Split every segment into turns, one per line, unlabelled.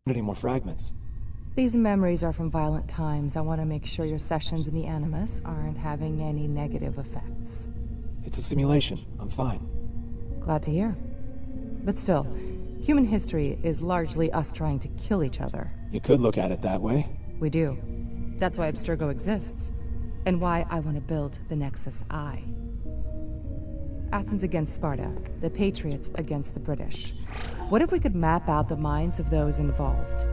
Any more fragments?
These memories are from violent times. I want to make sure your sessions in the Animus aren't having any negative effects.
It's a simulation. I'm fine.
Glad to hear. But still, human history is largely us trying to kill each other.
You could look at it that way.
We do. That's why Abstergo exists. And why I want to build the Nexus Eye. Athens against Sparta, the Patriots against the British. What if we could map out the minds of those involved?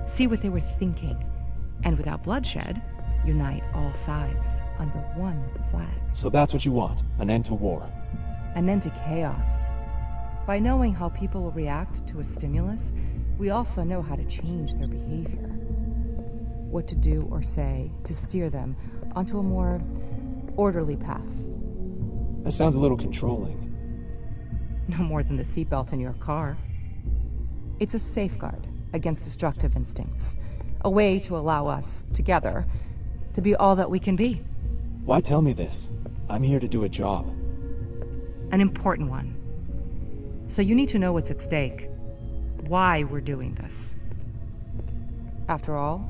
See what they were thinking, and without bloodshed, unite all sides under one flag.
So that's what you want, an end to war.
An end to chaos. By knowing how people will react to a stimulus, we also know how to change their behavior. What to do or say to steer them onto a more orderly path.
That sounds a little controlling.
No more than the seatbelt in your car. It's a safeguard against destructive instincts. A way to allow us, together, to be all that we can be.
Why tell me this? I'm here to do a job.
An important one. So you need to know what's at stake. Why we're doing this. After all,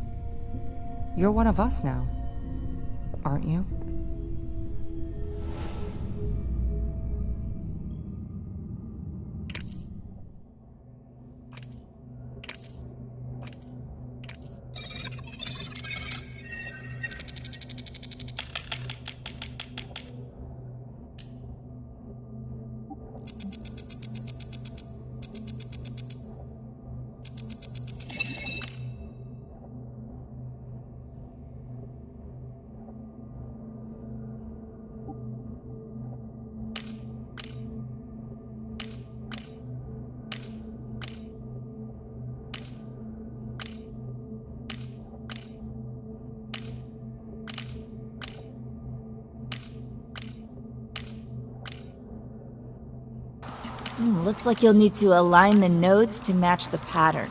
you're one of us now, aren't you?
Looks like you'll need to align the nodes to match the pattern.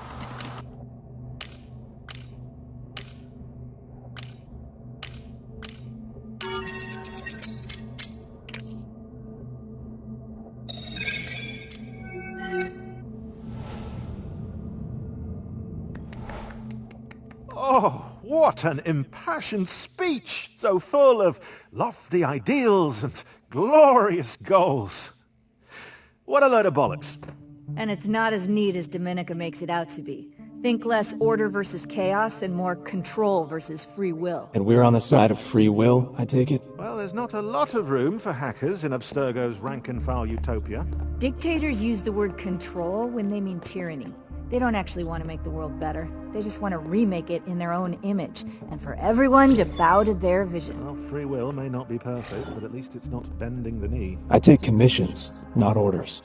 Oh, what an impassioned speech! So full of lofty ideals and glorious goals. What a load of bollocks.
And it's not as neat as Dominica makes it out to be. Think less order versus chaos and more control versus free will.
And we're on the side of free will, I take it?
Well, there's not a lot of room for hackers in Abstergo's rank-and-file utopia.
Dictators use the word control when they mean tyranny. They don't actually want to make the world better. They just want to remake it in their own image, and for everyone to bow to their vision.
Well, free will may not be perfect, but at least it's not bending the knee.
I take commissions, not orders.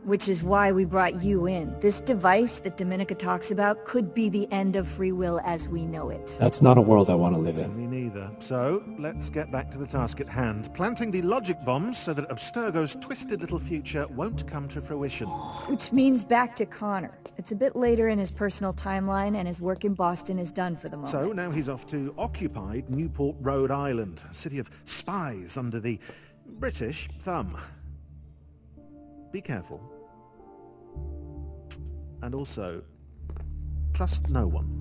Which is why we brought you in. This device that Dominica talks about could be the end of free will as we know it.
That's not a world I want to live in.
Me neither. So, let's get back to the task at hand. Planting the logic bombs so that Abstergo's twisted little future won't come to fruition.
Which means back to Connor. It's a bit later in his personal timeline, and his work in Boston is done for the moment.
So, now he's off to occupied Newport, Rhode Island, a city of spies under the British thumb. Be careful. And also, trust no one.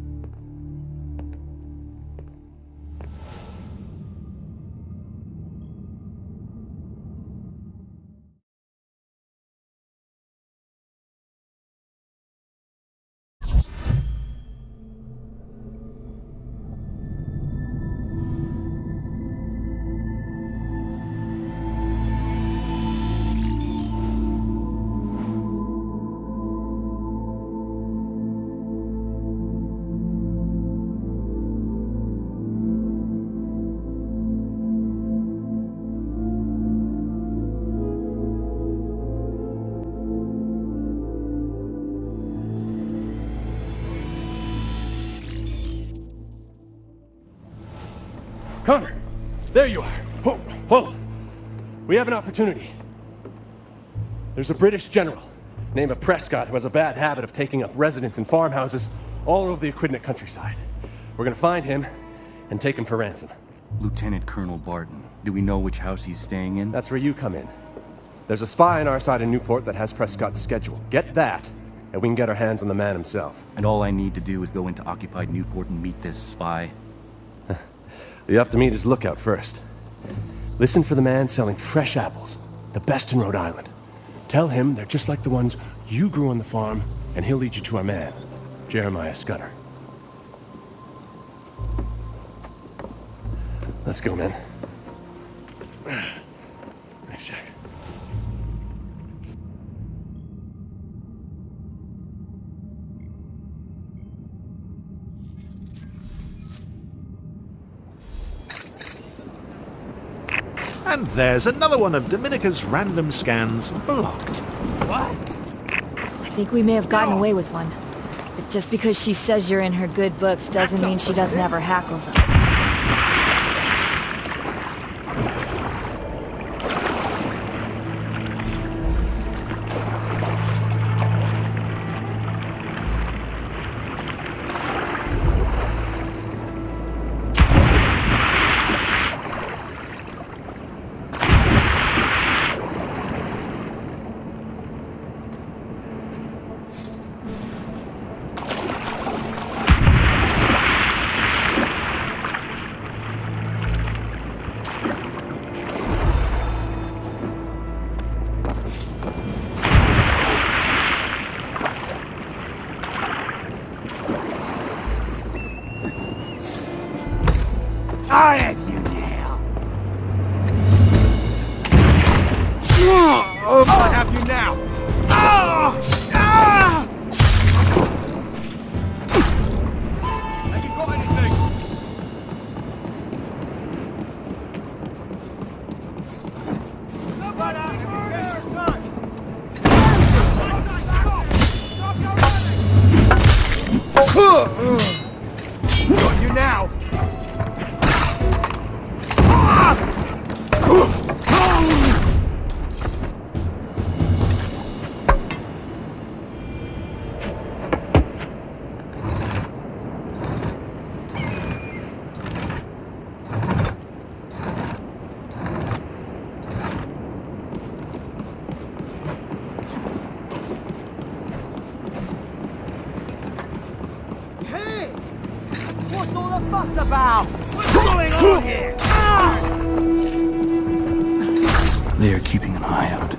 Connor! There you are! Hold! We have an opportunity. There's a British general named Prescott who has a bad habit of taking up residence in farmhouses all over the Aquidneck countryside. We're gonna find him and take him for ransom.
Lieutenant Colonel Barton. Do we know which house he's staying in?
That's where you come in. There's a spy on our side in Newport that has Prescott's schedule. Get that, and we can get our hands on the man himself.
And all I need to do is go into occupied Newport and meet this spy?
You have to meet his lookout first. Listen for the man selling fresh apples, the best in Rhode Island. Tell him they're just like the ones you grew on the farm, and he'll lead you to our man, Jeremiah Scudder. Let's go, man. Thanks, Jack.
And there's another one of Dominica's random scans blocked. What?
I think we may have gotten away with one. But just because she says you're in her good books doesn't mean she doesn't have her hackles up.
I have you now! I have you now! Have you got anything? Somebody out there! Got you now!
What's all the fuss about? What's going on here?
They are keeping an eye out.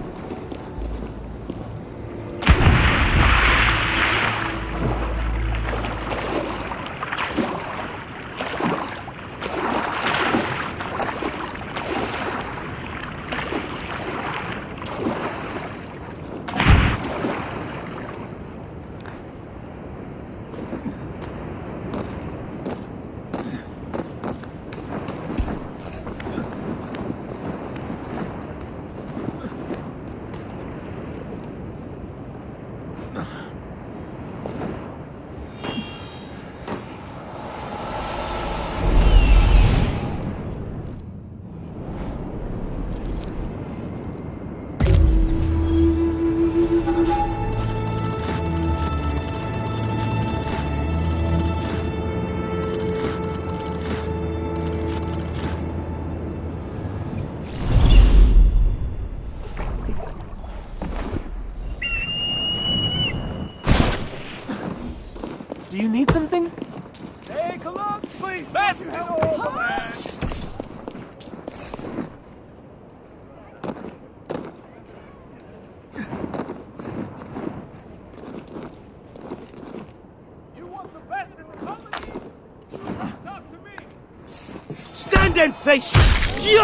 Do you need something?
Take a look, please!
Best
You have all the man! You want the best in the company? You talk to me!
Stand and face you!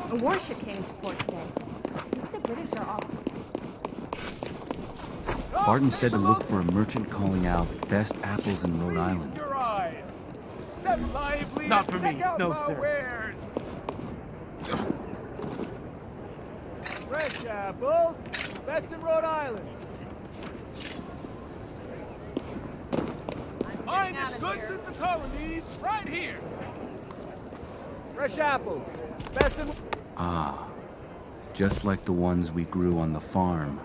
A warship came into port today. The British are off.
Barton said to look for a merchant calling out best apples in Rhode Island.
Your eyes. Step lively.
Not for
check
me.
out
No,
my
sir.
wares. Fresh apples. Best in Rhode Island. Find the goods in the colonies right here. Fresh apples. Best in...
Ah, just like the ones we grew on the farm.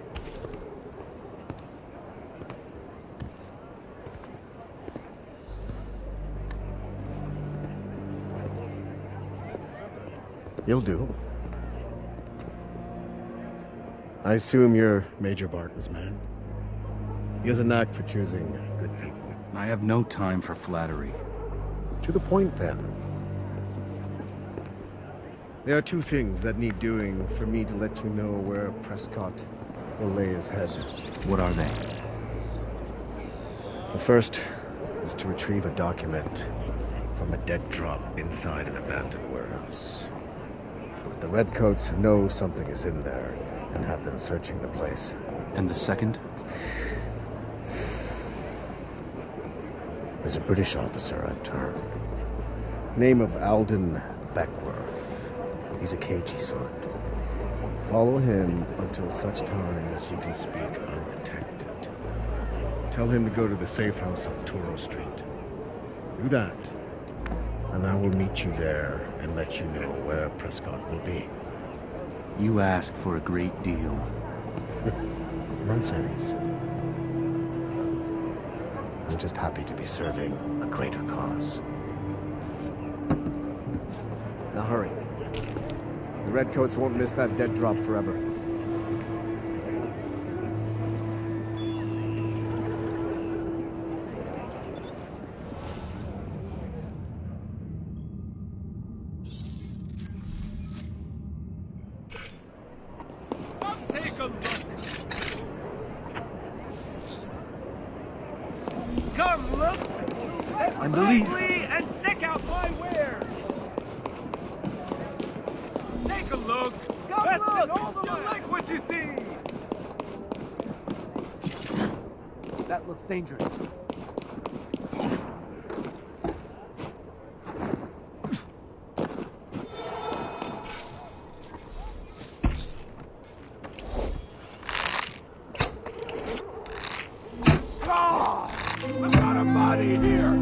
You'll do. I assume you're Major Barton's man. He has a knack for choosing good people.
I have no time for flattery.
To the point, then. There are two things that need doing for me to let you know where Prescott will lay his head.
What are they?
The first is to retrieve a document from a dead drop inside an abandoned warehouse. The Redcoats know something is in there and have been searching the place.
And the second?
There's a British officer I've turned. Name of Alden Beckworth. He's a cagey sort. Follow him until such time as you can speak undetected. Tell him to go to the safe house on Toro Street. Do that, and I will meet you there and let you know where Prescott will be.
You ask for a great deal.
Nonsense. I'm just happy to be serving a greater cause. Now hurry. The Redcoats won't miss that dead drop forever.
Take a look. Come look. And believe. And check out my wares. Take a look. Best in all the land. Like what you see. That looks dangerous. I've got a body here!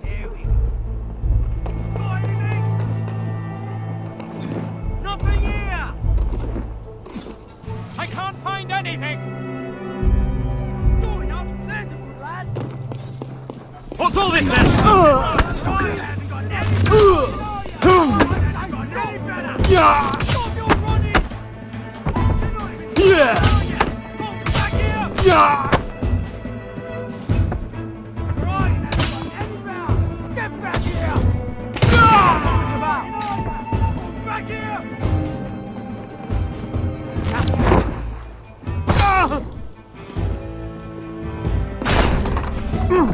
Here we go. Anything? Nothing here! I can't find anything! Going upstairs, lad! What's all this mess?
That's no good.
Yeah! Yeah! Yeah! Get back here! Back here!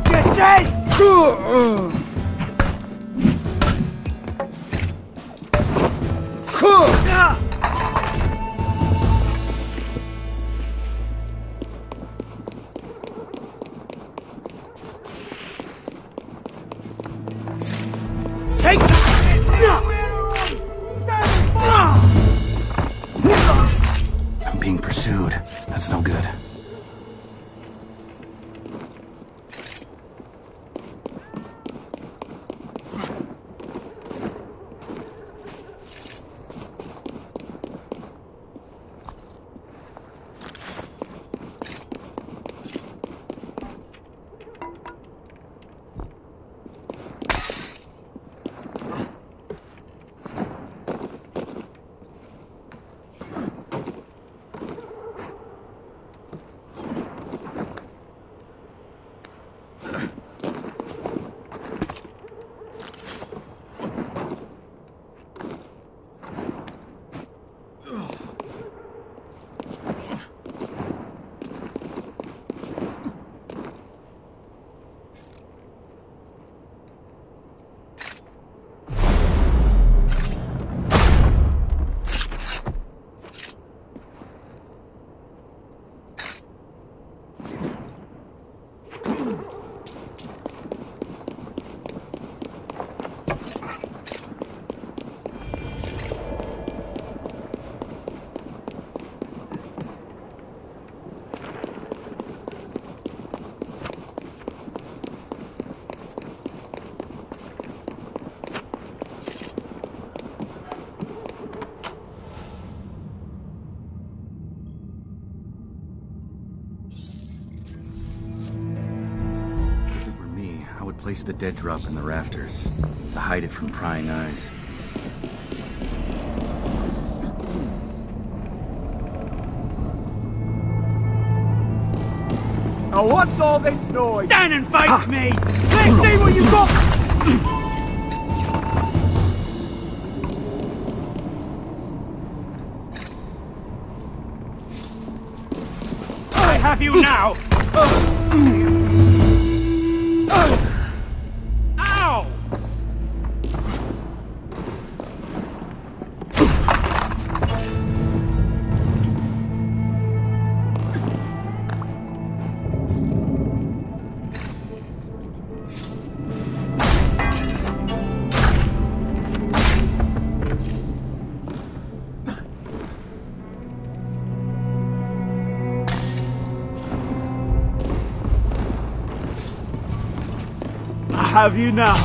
Get dead! Take
I'm being pursued. That's no good. Place the dead drop in the rafters to hide it from prying eyes.
Now what's all this noise? Stand and face me! Let's see what you got! I have you now! Ow! Have you now?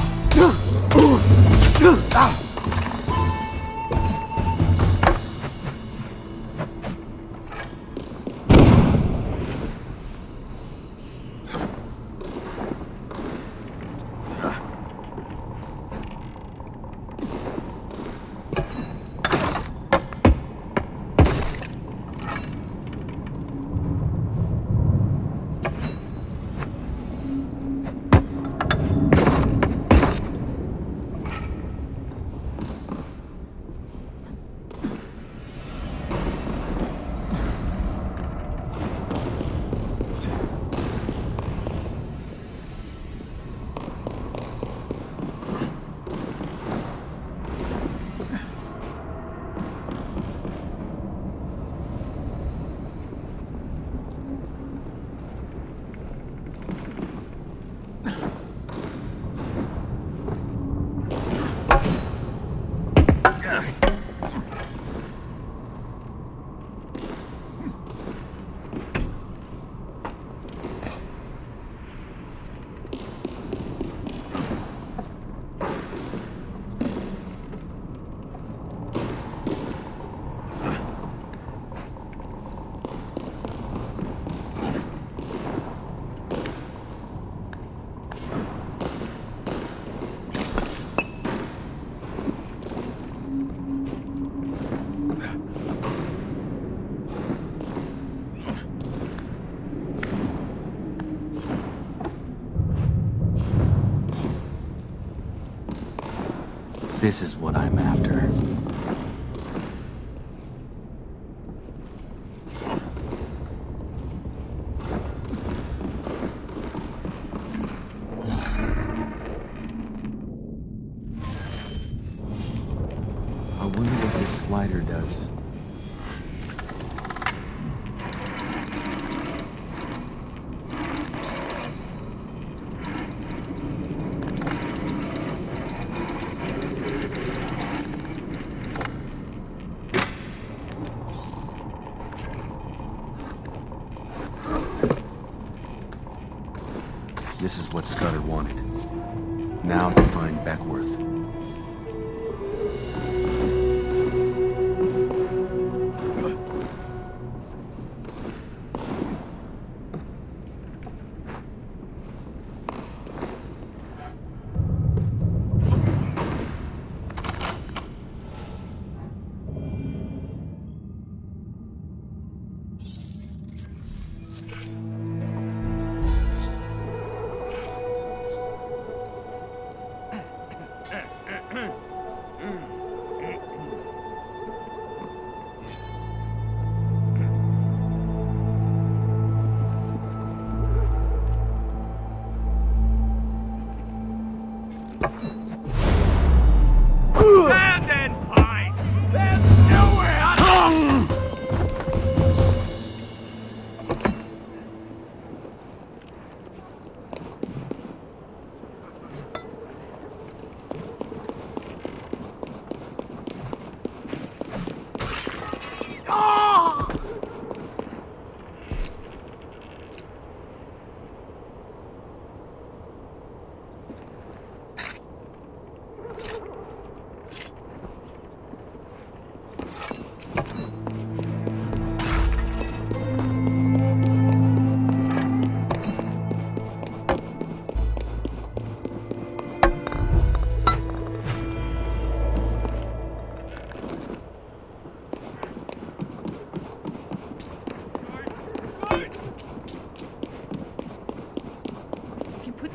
This is what I'm after. I wonder what this slider does. This is what Scudder wanted. Now to find Beckworth.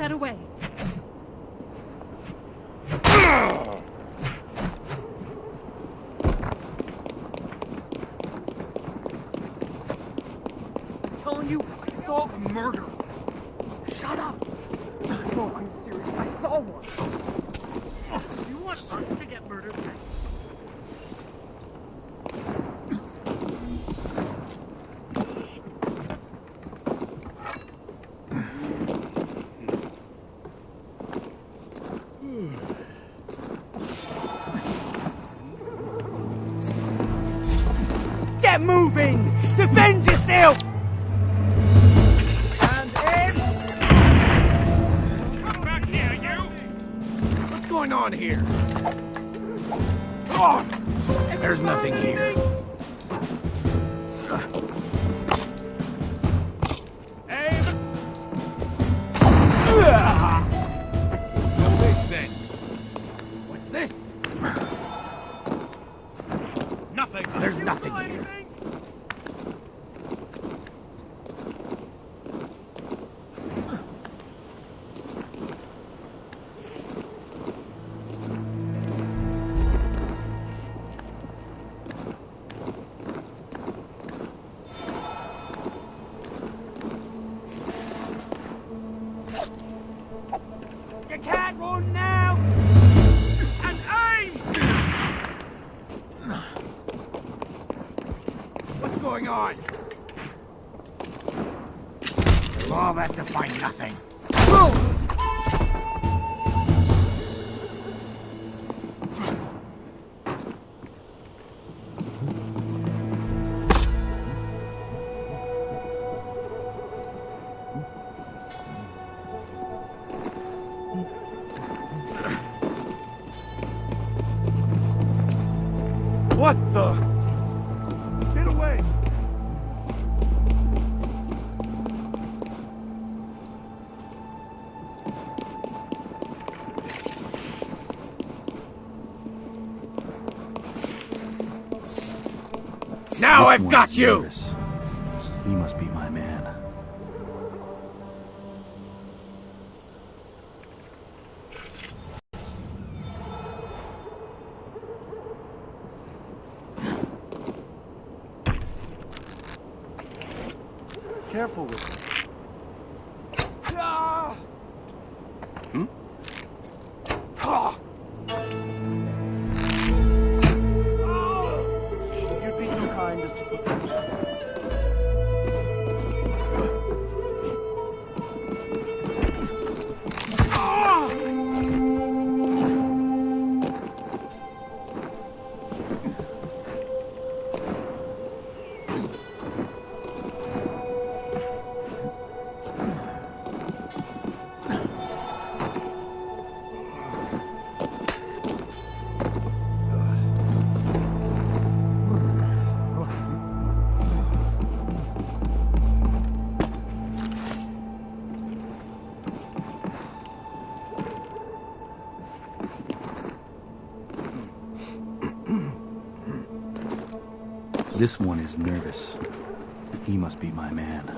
Get away.
I'm telling you, I saw a murder. Shut up! No, I'm serious. I saw one. You want us to get murdered? Get moving! Defend yourself! And in! Come back here, you! What's going on here? Oh! There's nothing here. Aim! What's this then? What's this? Nothing. There's nothing here. You can't run now! And aim! What's going on? All that to find nothing. What the? Get away! Now I've got you!
Nervous. He must be my man.
Careful with it.
Hmm?
You'd be so kind as to put them down.
This one is nervous. He must be my man.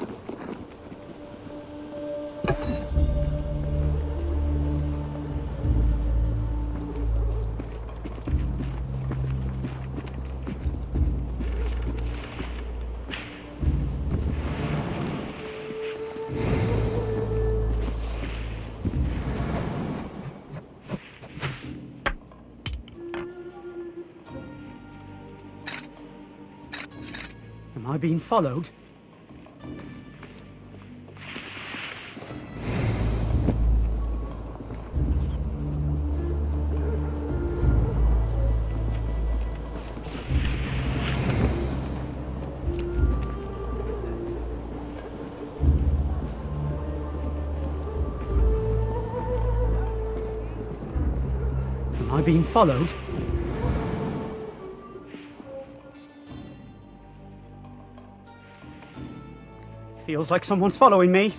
Am I being followed? Am I being followed? Feels like someone's following me.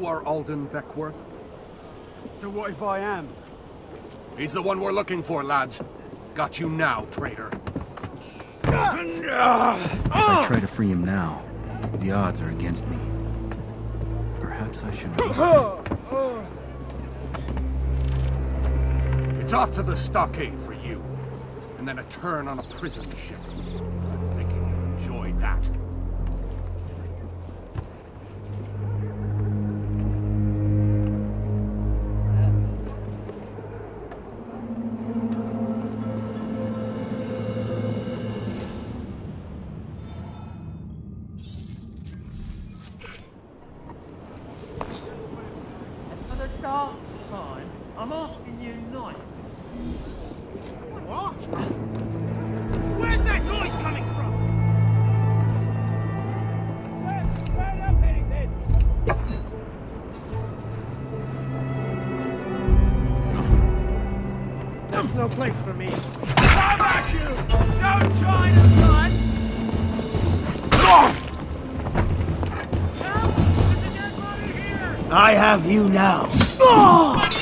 are Alden Beckworth?
So what if I am?
He's the one we're looking for, lads. Got you now, traitor.
If I try to free him now, the odds are against me. Perhaps I should...
It's off to the stockade for you. And then a turn on a prison ship. I'm thinking you'll enjoy that.
For the dark time, I'm asking you nicely. What? Where's that noise coming from? Where up heading then? There's no place for me. How about you? Don't try to run!
I have you now.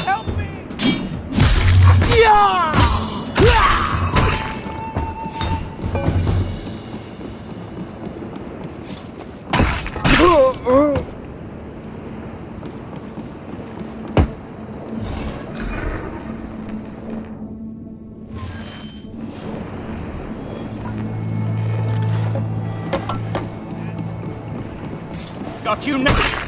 Help me! Got you now!